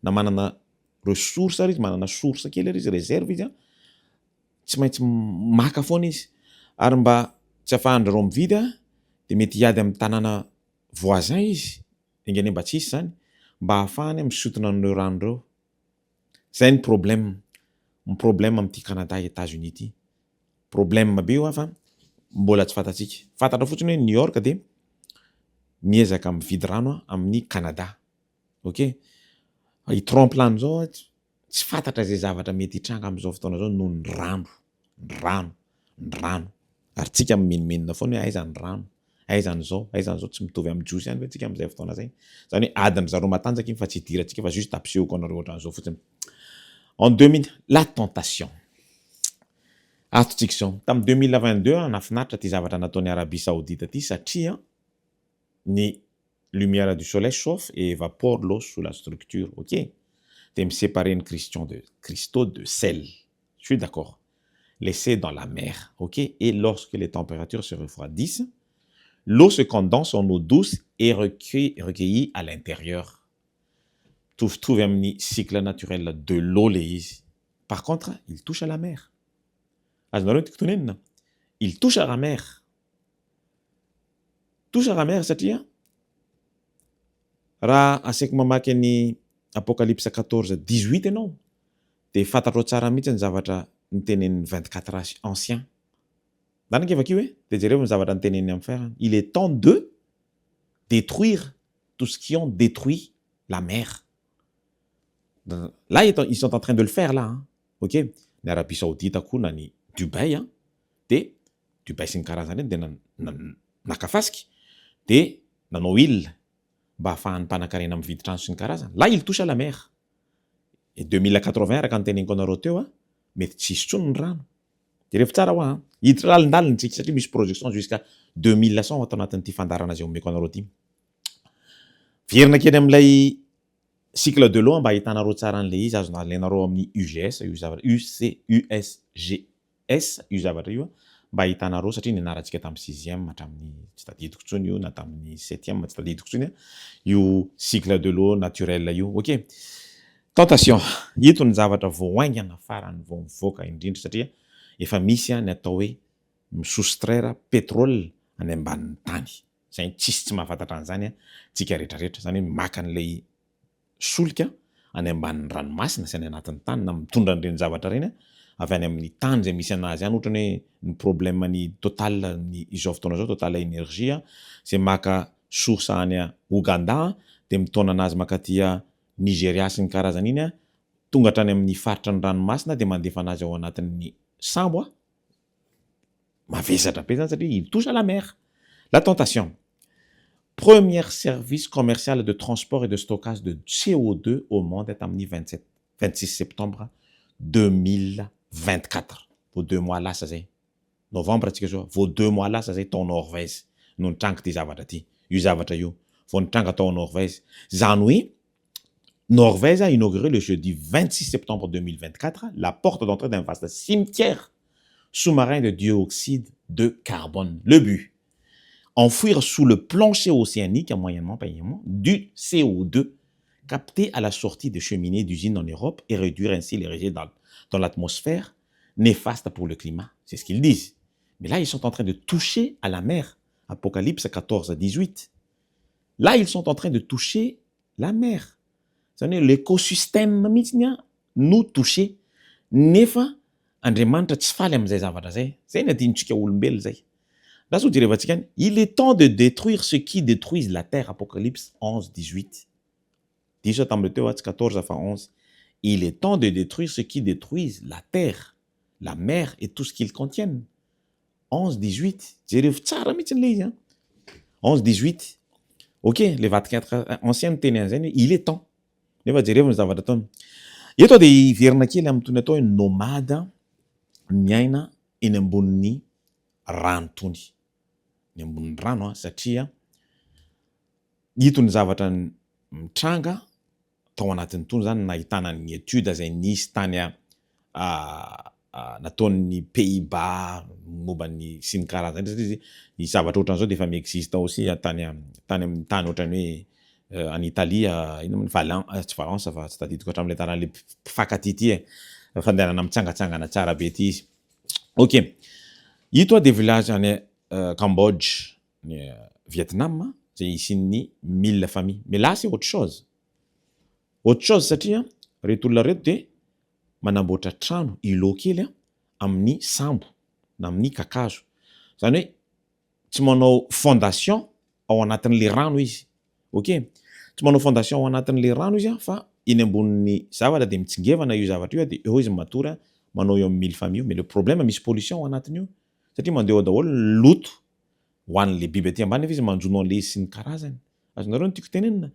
Speaker 1: na manana ressource izy manana source kely izy réserve izy tsy maintsy maka foana izy ary mba tsy afahandrareo mividy de mety hiady amin'ny tanàna voisin izy engene mba tsisy zany mba ahafahany misotona an'ireo rano reo. Zay ny problème amin'ity Canada États-Unis ity problème be io fa mbola tsy fantatsika. Fantatra fotsiny hoe New York de miezaka mividy rano amin'ny Canada. Ok, i Trump lany zao tsy fantatra zay zavatra mety hitranga amin'izao fotoana zao noho ny rano ary tsika miniminina foana hoe aiza ny rano aiza zao tsy mitovy amin'ny jiosy ihany tsika amin'izay fotoana zay zany hoe adiny zareo matanjaka iny fa tsy hidirantsika fa juste ampisehoko anareo ohatran'izao fotsiny. En 2000 la tentation attsika tam 2022 nafinaritra ty zavatra nataony Arabie Saoudite ty satria ny lumière du soleil chauffe et évapore l'eau sous la structure, ok? De me séparer une cristaux de sel. Je suis d'accord. Laissé dans la mer, ok? Et lorsque les températures se refroidissent, l'eau se condense en eau douce et recueillie à l'intérieur. Trouve un cycle naturel de l'eau. Par contre, il touche à la mer. Il touche à la mer. Touche à la mer, c'est-à-dire raha asaiky mamaky ny Apocalypse 14, 18 ianao, dia fantatro tsara mihitsy ny zavatra nitenenin'ny 24 anciens. Danaka efa kio hoe, dia jereo ny zavatra niteneniny amin'ny fer. Il est temps de détruire tout ce qui ont détruit la mer. Là, ils sont en train de le faire là. Hein. Ok? Ny Arabie Saoudite akoho na ny Dubai, hein? Dia Dubai sy ny karazany dia nakafasiky, dia nanao île mba ahafahan'ny mpanan-karena mividy trano sy ny karazany. Là, il touche à la mer. Et 2080 araka niteneniko anareo teo a, mety tsisy tsony ny rano. Dia rehefa tsara ho a, hiditra lalindaliny tsika satria misy projection jusqu'à 2100 atao anatin'ity fandarana zay omeko anareo ity. Verina kely amin'ilay cycle de l'eau mba ahitanareo tsara an'ilay izy azo alainareo amin'ny UGS, USGS, io zavatra io mba ahitanareo satria nianarantsika tamin'ny 6e hatramin'ny tsy tadidiko tsony io na tamin'ny 7e tsy tadidiko tsony io cycle de l'eau naturel io. Ok? Tentation, ito ny zavatra voaingana farany vao mivoaka indrindra satria efa misy ny atao hoe misoustraire pétrole any ambanin'ny tany. Zay tsisy tsy mahafantatra an'izany tsika rehetrarehetra, zany hoe maka an'ilay solika any ambanin'ny ranomasina sy any anatin'ny tany na mitondra an'ireny zavatra reny avy any amin'ny tany zay misy anazy any, ohatra hoe ny problème ny total ny izao fotoana zao total énergie zay maka source any Ouganda dia mitona anazy makaty Nigeria sy ny karazany iny tonga hatrany amin'ny faritra ny ranomasina dia mandefa anazy ao anatin'ny sambo mavesatra be zany satria il touche à la mer. La tentation. Premier service commercial de transport et de stockage de CO2 au monde est amin'ny 26 septembre 2024. Vao 2 mois lasa zay. Novembre atsika zao, vao 2 mois lasa zay tao Norvège no nitranga ty zavatra ty. Io zavatra io vao nitranga tao Norvège. Zany hoe Norvège a inauguré le jeudi 26 septembre 2024 la porte d'entrée d'un vaste cimetière sous-marin de dioxyde de carbone. Le but, enfouir sous le plancher océanique moyennement du CO2 capté à la sortie des cheminées d'usines en Europe et réduire ainsi les rejets dans l'atmosphère, néfaste pour le climat. C'est ce qu'ils disent. Mais là, ils sont en train de toucher à la mer. Apocalypse 14, 18. Là, ils sont en train de toucher la mer. C'est-à-dire l'écosystème nous toucher. Nefa, Andriamanitra tsy faly amin'izay zavatra zay. Zay ny adinontsika olombelo zay. Là, il est temps de détruire ce qui détruisent la terre. Apocalypse 11, 18. 14 à 11. Il est temps de détruire ce qui détruisent la terre, la mer et tout ce qu'ils contiennent. 11, 18. 11, 18. Ok, les 24 anciennes ténéanzany, il est temps. Nefa jereviny zavatra ataony. Eto dia verina kely amin'ny tony atao hoe nomade miaina eny ambonin'ny rano tony. Ny ambonin'ny rano satria ito ny zavatra mitranga tao anatin'ny tony zany nahitana ny étude zay nisy tany nataon'ny Pays-Bas momban'ny sy ny karazany satria ny zavatra ohatran'izao dia efa miexiste aussi tany amin'ny tany ohatrany hoe en Italie tsy Valence fa tsy tadidiko hatramin'ilay taran'ilay mpifankaty ity fandehanana mitsangatsangana tsara be ty izy. Ok, ito dia village any Cambodge, Vietnam zay isin'ny 1000 familles. Mais là c'est autre chose. Autre chose satria reto olona reto dia manamboatra trano ilo kely amin'ny sambo na amin'ny kakazo. Zany hoe tsy manao fondation ao anatin'ilay rano izy. Ok, tsy manao fondation ao anatin'ilay rano izy fa eny ambonin'ny zavatra dia mitsingevana io zavatra io dia eo izy matory manao eo amin'ny 1000 familles. Mais le problème misy pollution ao anatin'io satria mandeha daholo loto ho an'ilay biby aty ambany nefa izy manjono an'ilay sy ny karazany. Azonareo ny tiako tenenina.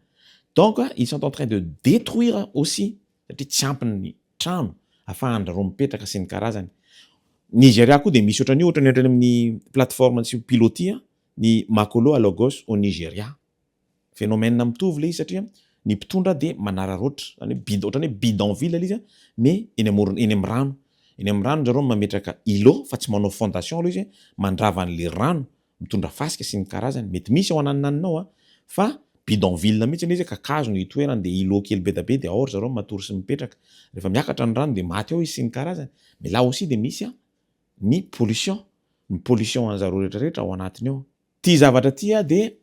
Speaker 1: Donc ils sont en train de détruire aussi satria tsy ampiny ny trano ahafahandrareo mipetraka sy ny karazany. Nigeria koa dia misy ohatran'io ohatrany amin'ny plateforme sy pilotis ny Makolo à Lagos au Nigeria. phénomène mitovy le izy satria ny mpitondra de manararoatra ohatrany hoe bidonville le izy mais eny amin'ny rano zareo mametraka îlot fa tsy manao fondation aloha izy mandrava an'le rano mitondra fasika sy ny karazany mety misy ao ananinaninao fa bidonville mihitsy izy kakazo ny toerany de îlot kely be da be de ao zareo matory sy mipetraka rehefa miakatra ny rano de maty ao izy sy ny karazany mais là aussi de misy ny pollution an'zareo rehetrarehetra ao anatiny ao. Ty zavatra ty de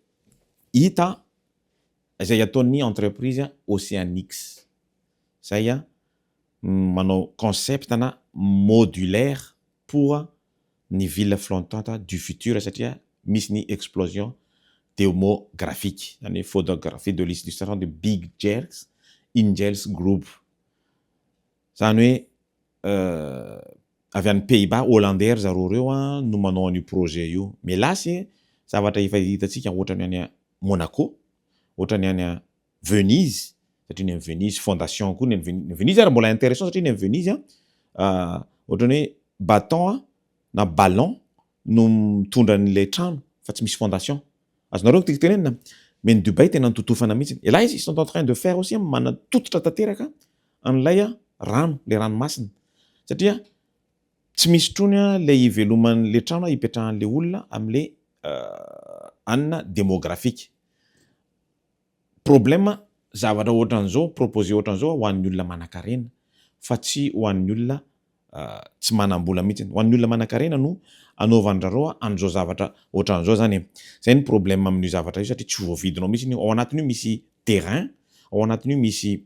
Speaker 1: hita izay ataon'ny entreprise Oceanix zay manao concept modulaire pour ny ville flottante du futur satria misy ny explosion démographique zany photographie de l'illustration de Big Gels Ingels Group zany hoe avy any Pays-Bas hollandais zareo reo no manao an'io projet io mais là c'est zavatra efa hitantsika ohatrany any Monaco ohatrany any Venise satria ny Venise fondation koa ny Venise ary mbola intéressant satria ny Venise ohatrany hoe bâton na ballon no mitondra an'le trano fa tsy misy fondation azonareo tenenina mais ny Dubai tena nitotofana mihitsy et là ils sont en train de faire aussi manatototra tanteraka an'ilay rano le ranomasina satria tsy misy trony le iveloman'le trano hipetrahan'le olona am'le anina démographique problème zavatra ohatran'izao proposé ohatran'izao ho an'ny olona manan-karena fa tsy ho an'ny olona tsy manam-bola mihitsy ho an'ny olona manan-karena no anaovandrareo an'izao zavatra ohatran'izao zany zay ny problème amin'io zavatra io satria tsy voavidinao mihitsy ao anatin'io misy terrain ao anatin'io misy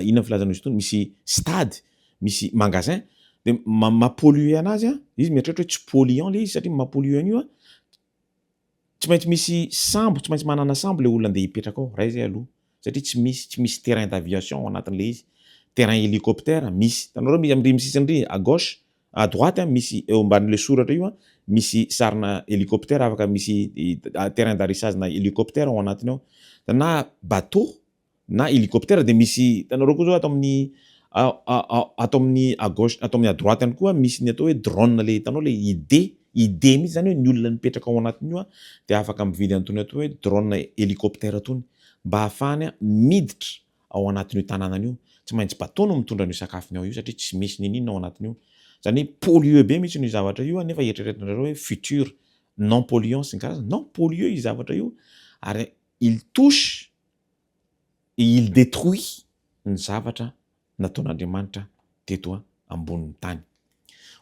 Speaker 1: inona filazanao izy itony misy stade misy magasin de mampolluer anazy izy mieritreritra hoe tsy polluant le izy satria mampolluer an'io tsy maintsy misy sambo tsy maintsy manana sambo le olona andeha hipetraka ao raha izay aloha satria tsy misy terrain d'aviation ao anatin'le izy terrain hélicoptère misy tanareo misy am'ry misisindry à gauche à droite misy eo ambanin'le soratra io misy sarina hélicoptère afaka misy terrain d'atterrissage na hélicoptère ao anatiny ao na bateau na hélicoptère de misy tanareo koa zao atao amin'ny à gauche atao amin'ny à droite any koa misy ny atao hoe drone le hitanao le idée mihitsy zany hoe ny olona mipetraka ao anatiny io de afaka mividy antony atao hoe drone hélicoptère tony mba ahafahany miditra ao anatin'io tanànany io tsy maintsy bateau no mitondra ny sakafony ao io satria tsy misy ninina ao anatiny io zany pollueux be mihitsy ny zavatra io nefa eritreretinareo hoe futur non polluant sy ny karazany non pollueux io zavatra io ary il touche et il détruit ny zavatra nataon'Andriamanitra teto ambonin'ny tany.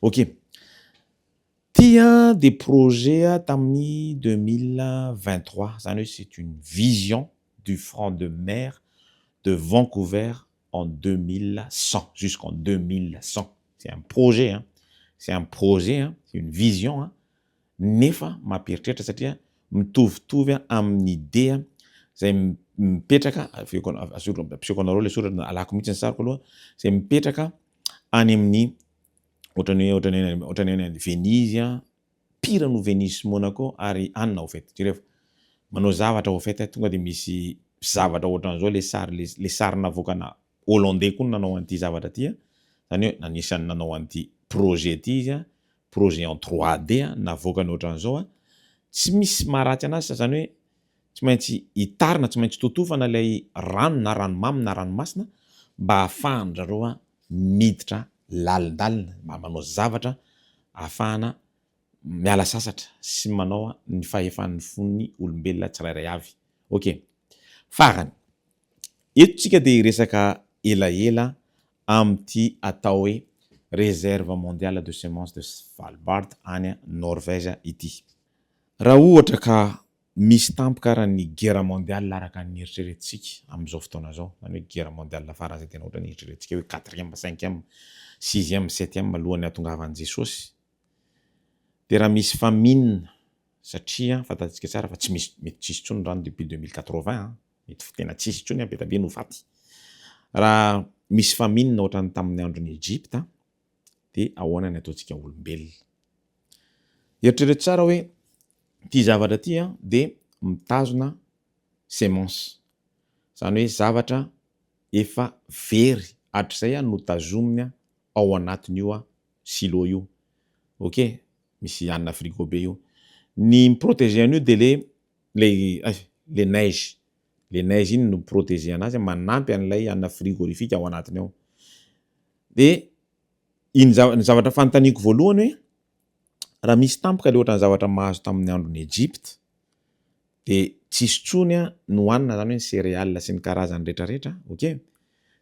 Speaker 1: Ok, tia des projets tamin'ny 2023 zany hoe c'est une vision du front de mer de Vancouver en 2100 jusqu'en 2100. C'est un projet c'est une vision nefa mamperitreritra satria mitovitovy amin'ny idée zay mipetraka asehoako anareo le soratra alako mihitsy ny sariko aloha zay mipetraka any amin'ny ohatrany Venise pire no Venise Monaco ary anina au fait rehefa manao zavatra au fait tonga de misy zavatra ohatran'izao le sary navokana hollandais koa nanao an'ity zavatra ty zany hoe nanisany nanao an'ity projet ty izy projet en 3D navokany ohatran'izao tsy misy maharatsy anazy zany hoe tsy maintsy hitarina tsy maintsy totofana lay rano na ranomamy na ranomasina mba ahafahandrareo miditra lalindalina mba manao zavatra ahafahana miala sasatra sy manao ny fahefan'ny fon'ny olombelona tsirairay avy. Ok, farany eto tsika de resaka elaela am'ty atao hoe réserve mondiale de semences de Svalbard any Norvège ity. Raha ohatra ka misy tampoka raha ny guerre mondiale laraka ny eritreretintsika am'izao fotoana zao zany hoe guerre mondiale farany zay tena ohatra ny eritreretintsika hoe 4e 5e 6e 7e alohan'ny hatongavan'i Jesosy de raha misy famine satria fantatsika tsara fa tsy misy mety tsisy tsony rano depuis 2080 mety tena tsisy tsony be tabe no faty raha misy famine ohatrany tamin'ny andron'ny Egypte de ahoana ny ataontsika olombelona eritrereto tsara hoe ty zavatra ty de mitazona semence zany hoe zavatra efa very hatrizay no tazominy ao anatin'io silo io. Ok, misy anina frigo be io ny miprotéger an'io de le neige le neige iny no protéger anazy manampy an'ilay ana frigorifique ao anatiny ao. De iny zavatra fanontaniako voalohany hoe raha misy tampoka le ohatran'ny zavatra mahazo tamin'ny andron'ny Egypte de tsisy tsony no hoanina zany hoe ny céréales sy ny karazany rehetrarehetra, okay?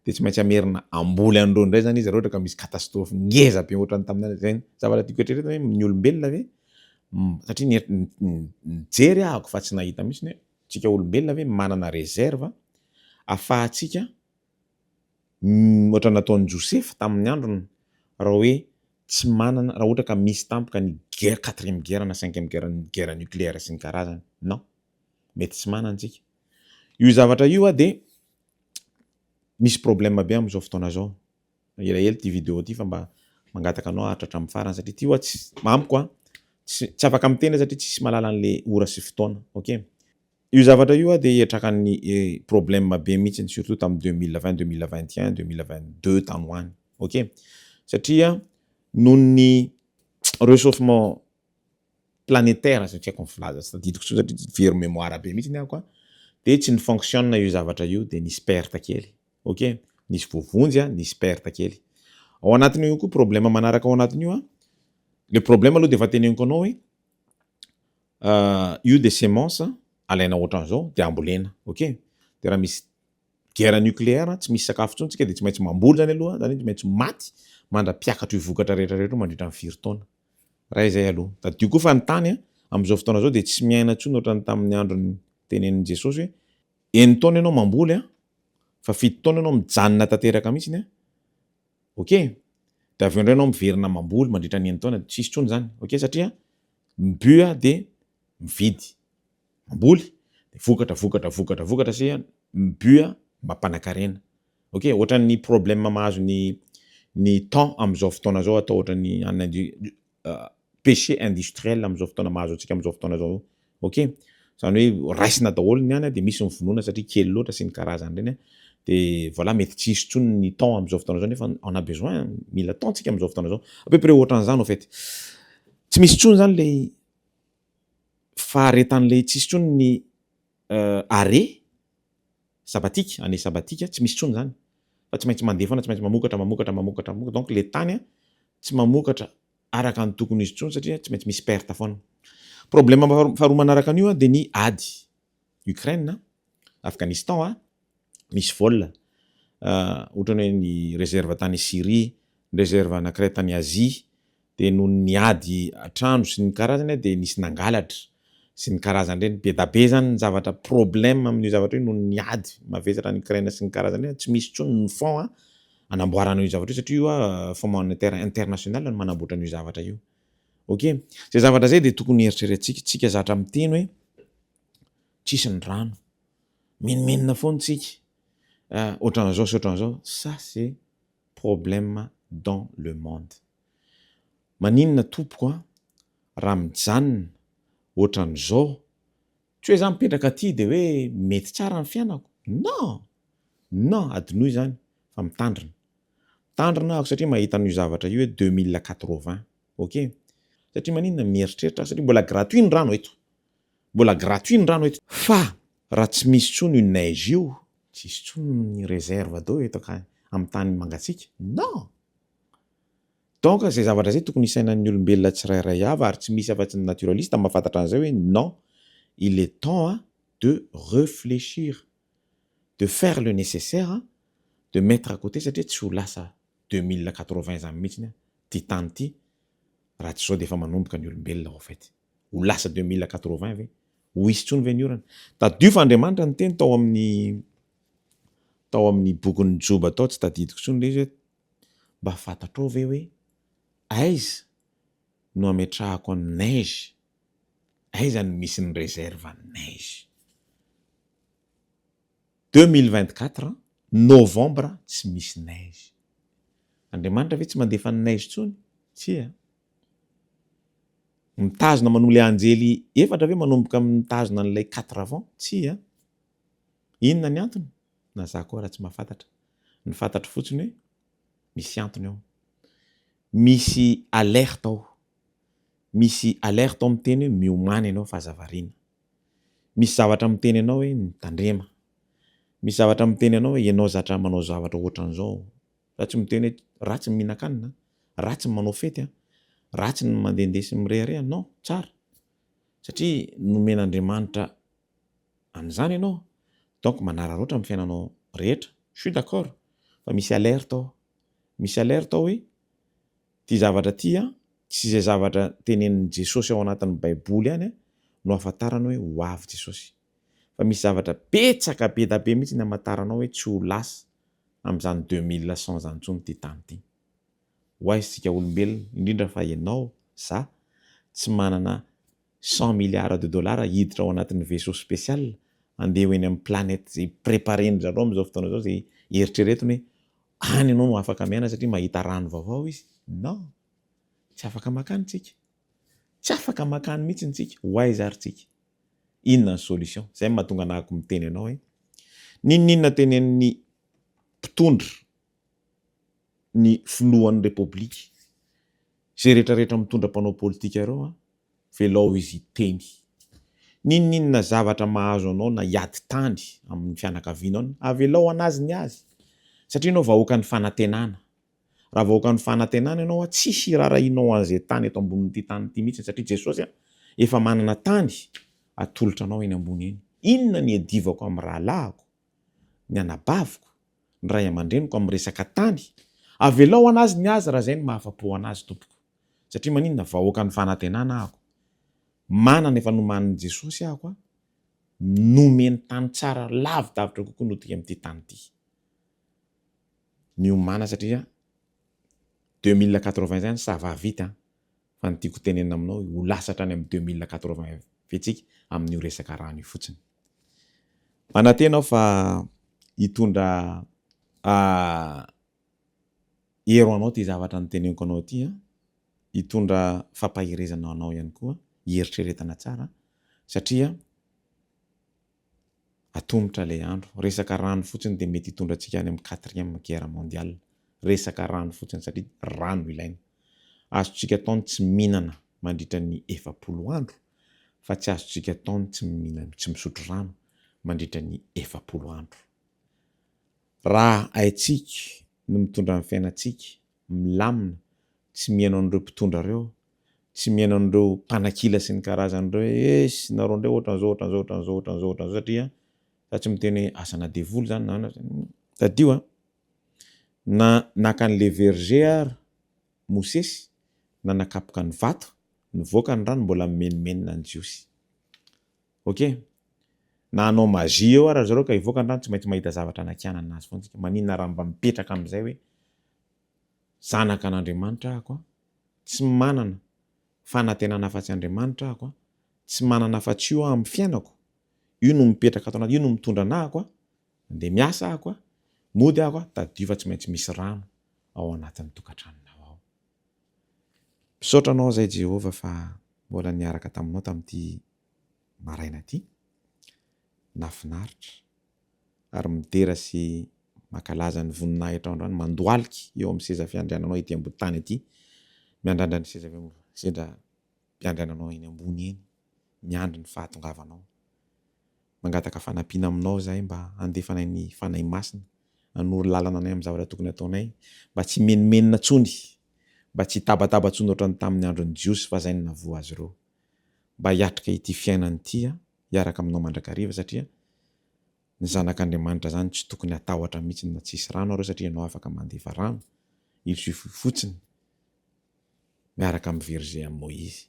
Speaker 1: De tsy maintsy amerina amboly andro indray zany izy raha ohatra ka misy catastrophe ngeza be ohatran'ny tamin'ny zany zavatra tiako eritreretina hoe ny olombelona ve satria nijery ahako fa tsy nahita mihitsy hoe tsika olombelona ve manana réserve afahantsika ohatran'ny nataon'ny Joseph tamin'ny androny raha hoe tsy manana raha ohatra ka misy tampoka ny guerre 4e guerre na 5e guerre nucléaire sy ny karazany. Non, mety tsy manana antsika. Io zavatra io de misy problème be am'izao fotoana zao. Elaela ty vidéo ty fa mba mangataka anao hatratra amin'ny farany satria ty tsy amiko tsy afaka miteny satria tsisy malala an'le ora sy fotoana, okay? Io zavatra io de hiatrakan'ny problème be mihitsy surtout tamin'ny 2020, 2021, 2022 tany hoany, okay? Satria noho ny réchauffement planétaire satria ko filaza tsy tadidiko tsony satria very mémoire be mihitsy niako de tsy ny fonctionne io zavatra io de nisy perte kely, okay? Nisy vovonjy nisy perte kely. Ao anatiny io koa problème manaraka ao anatiny io le problème aloha de efa teneniko anao hoe io de semence alaina ohatran'izao de ambolena, okay? De raha misy guerre nucléaire tsy misy sakafo tsony tsika de tsy maintsy mamboly zany aloha zany tsy maintsy maty mandra-piakatra io vokatra rehetrarehetra mandritra ny firy taona. Raha izay aloha. Tadio koa fa ny tany am'izao fotoana zao de tsy miaina tsony ohatran'ny tamin'ny andron'ny tenenin Jesosy hoe eny taona ianao mamboly fa fito taona ianao mijanona tanteraka mihitsy okay? De avy eo indray ianao miverina mamboly mandritra ny eny taona tsisy tsony zany, okay? Satria mibu de mividy mamboly de vokatra sy mibu mampanankarena, okay? Ohatran'ny problème mahazo ny temps am'izao fotoana zao atao ohatran'ny péché industriel am'izao fotoana mahazo antsika am'izao fotoana zao, okay? Zany hoe raisina daholo ny any de misy mivonoana satria kely loatra sy ny karazany reny de voilà mety tsisy tsony ny temps am'izao fotoana zao nefa on a besoin mila temps tsika am'izao fotoana zao à peu près ohatran'izany au fait. Tsy misy tsony zany le faharetan'le tsisy tsony ny arrêt sabbatique, année sabbatique tsy misy tsony zany fa tsy maintsy mandeha foana tsy maintsy mamokatra donc le tany tsy mamokatra araka ny tokony izy tsony satria tsy maintsy misy perte foana. Problème faharoa manaraka an'io de ny ady. Ukraine, Afghanistan misy vol ohatrany hoe ny réserve tany Syrie, réserve anankiray tany Asie de noho ny ady atrano sy ny karazany de nisy nangalatra sy ny karazany reny be da be zany ny zavatra problème amin'io zavatra io noho ny ady mavesatra ny Ukraine sy ny karazany tsy misy tsony ny fond anamboarana io zavatra io satria io Fonds monétaire international no manamboatra io zavatra io, okay? Zay zavatra zay de tokony eritreretintsika tsika zatra miteny hoe tsisy ny rano menimenina foana tsika ohatran'izao sy ohatran'izao, ça c'est problème dans le monde. Maninona tompoko raha mijanona ohatran'izao tsy hoe za mipetraka aty de hoe mety tsara ny fiainako, non adinoy zany fa mitandrina ako satria mahita an'io zavatra io hoe 2080, okay? Satria maninona mieritreritra satria mbola gratuit ny rano eto fa raha tsy misy tsony io neige io tsisy tsony ny réserve d'eau eto amin'ny tany mangatsiaka, non. Donc zay zavatra zay tokony isainan'ny olombelona tsirairay avy ary tsy misy afa-tsy ny naturaliste mahafantatra an'izay hoe non, il est temps de réfléchir, de faire le nécessaire, de mettre à côté satria tsy ho lasa 2080 zany mihitsy ty tany ty raha tsy zao de efa manomboka ny olombelona au fait. Ho lasa 2080 ve? Ho isy tsony ve ny orana? Tadio fa Andriamanitra ny teny tao amin'ny bokin'ny Joba tao tsy tadidiko tsony le izy hoe mba fantatrao ve hoe aiza no ametrahako ny neige, aiza no misy ny réserve ny neige. 2024 novembre tsy misy neige. Andriamanitra ve tsy mandefa ny neige tsony? Tsia. Mitazona manao le anjely efatra ve manomboka mitazona an'ilay 4 avant? Tsia. Inona ny antony? Na za koa raha tsy mahafantatra. Ny fantatra fotsiny hoe misy antony ao. Misy alerte ao. Misy alerte ao miteny hoe miomany ianao fahazavariana. Misy zavatra miteny ianao hoe nitandrema. misy zavatra miteny anao hoe ianao zatra manao zavatra ohatran'izao ratsy miteny hoe ratsy mihinan-kanina ratsy manao fety ratsy ny mandehandeha sy mirehareha non tsara satria nomen'Andriamanitra an'izany ianao donc manararaotra amin'ny fiainanao rehetra je suis d'accord fa misy alerte ao hoe ty zavatra ty tsy izay zavatra tenenin' Jesosy ao anatin'ny baiboly ihany no ahafantarana hoe ho avy Jesosy fa misy zavatra petsaka be da be mihitsy ny hamantaranao hoe tsy ho lasa amin'izany 2100 zany intsony ty tany ty ho aizitsika olombelona indrindra fa ianao za tsy manana 100 milliards de dollars hiditra ao anatin'ny vaisseau spécial andeha ho eny amin'ny planète zay prépareny zareo amin'izao fotoana zao zay eritreretiny hoe any ianao no afaka miaina satria mahita rano vaovao izy non tsy afaka makany tsika tsy afaka makany mihitsy tsika ho aiza ary tsika inona ny solution zay mahatonga anahako miteny anao hoe ninona tenen'ny mpitondra ny filohan'ny repoblika zay rehetrarehetra mitondra mpanao politika ireo velao izy teny ninona zavatra mahazo anao na hiady tany amin'ny fianakavianao avelao anazy ny azy satria anao vahoaka ny fanantenana raha vahoaka ny fanantenana ianao tsisy rarahinao an'izay tany eto ambonin'ity tany ity mihitsy satria Jesosy efa manana tany atolotra anao eny ambony eny inona ny edivako amin'ny rahalahiko ny anabaviko ny ray aman-dreniko amin'ny resaka tany avelao anazy ny azy raha zay ny mahafapo anazy tompoko satria maninona vahoaka ny fanantenana ahako manana efa nomaniny Jesosy ahako nomeny tany tsara lavidavitra kokoa no tika amin'ity tany ity ny omana satria 2080 zany ça va vite fa ny tiako tenenina aminao ho lasatra any amin'ny 2080 fetsika amin'io resaka rano io fotsiny manantena aho fa hitondra ero anao ty zavatra nyteneniko anao ty hitondra fampahirezana anao ihany koa hieritreretana tsara satria atombotra le andro resaka rano fotsiny de mety hitondra antsika any amin'ny 4e guerre mondiale resaka rano fotsiny satria rano ilaina azotsika ataony tsy mihinana mandritra ny 70 andro fa tsy azotsika ataony tsy mihinana tsy misotro rano mandritra ny 70 andro raha aitsika no mitondra amin'ny fiainantsika milamina tsy mihaino an'ireo mpitondra reo tsy mihaino an'ireo mpanakila sy ny karazan'ireo esy nareo ndray ohatran'izao satria tsy miteny asana devoly zany tadio na naka an'le verger Mosesy na nakapoka ny vato nivoaka ny rano mbola menimenina ny jiosy ok na anao magie eo ary zareo ka hivoaka ny rano tsy maintsy mahita zavatra anakiana anazy foana tsika maninona raha mba mipetraka amin'izay hoe zanaka an'Andriamanitra ahako tsy manana fanantenana afa-tsy Andriamanitra ahako tsy manana afa-tsy io amin'ny fiainako io no mipetraka atao anaty io no mitondra anahako andeha miasa ahako mody ahako tadio fa tsy maintsy misy rano ao anatin'ny tokantranonao ao misaotra anao zay Jehova fa mbola niaraka taminao tamin'ity maraina ty nafinaritra ary midera sy makalaza ny voninahitra androany mandoaliky eo amin'ny seza fiandriananao ety ambony tany ety miandrandra ny seza mpiandriananao eny ambony eny miandry ny fahatongavanao mangataka fanampiana aminao zahay mba andefanay ny fanahy masina anory lalana anay amin'ny zavatra tokony ataonay mba tsy menimenina tsony mba tsy tabataba tsony ohatrany tamin'ny andron'ny jiosy fa zay ny navoa azy ireo mba hiatrika ity fiainany ity hiaraka aminao mandrakariva satria ny zanak'Andriamanitra zany tsy tokony atahotra mihitsy na tsisy rano areo satria ianao afaka mandefa rano izy fotsiny miaraka amin'ny verger amin'ny Moïse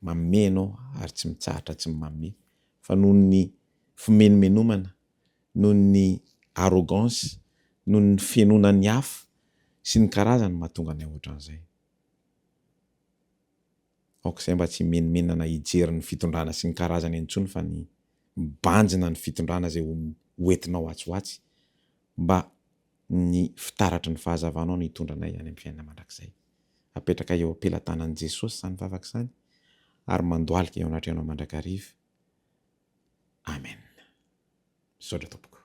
Speaker 1: manome ianao ary tsy mitsahatra tsy manome fa noho ny fimenomenomana noho ny arrogance noho ny fienonan'ny hafa sy ny karazany mahatonga ny ohatran'izay aok'izay mba tsy menomenana hijery ny fitondrana sy ny karazany intsony fa ny mibanjina ny fitondrana zay hoentinao atsoatsy mba ny fitaratry ny fahazavanao ny hitondranay any amin'ny fiainana mandrakizay apetraka eo ampelantanan'i Jesosy zany vavaka izany ary mandoalika eo anatrehanao mandrakariva amen. Misaotra tompoko.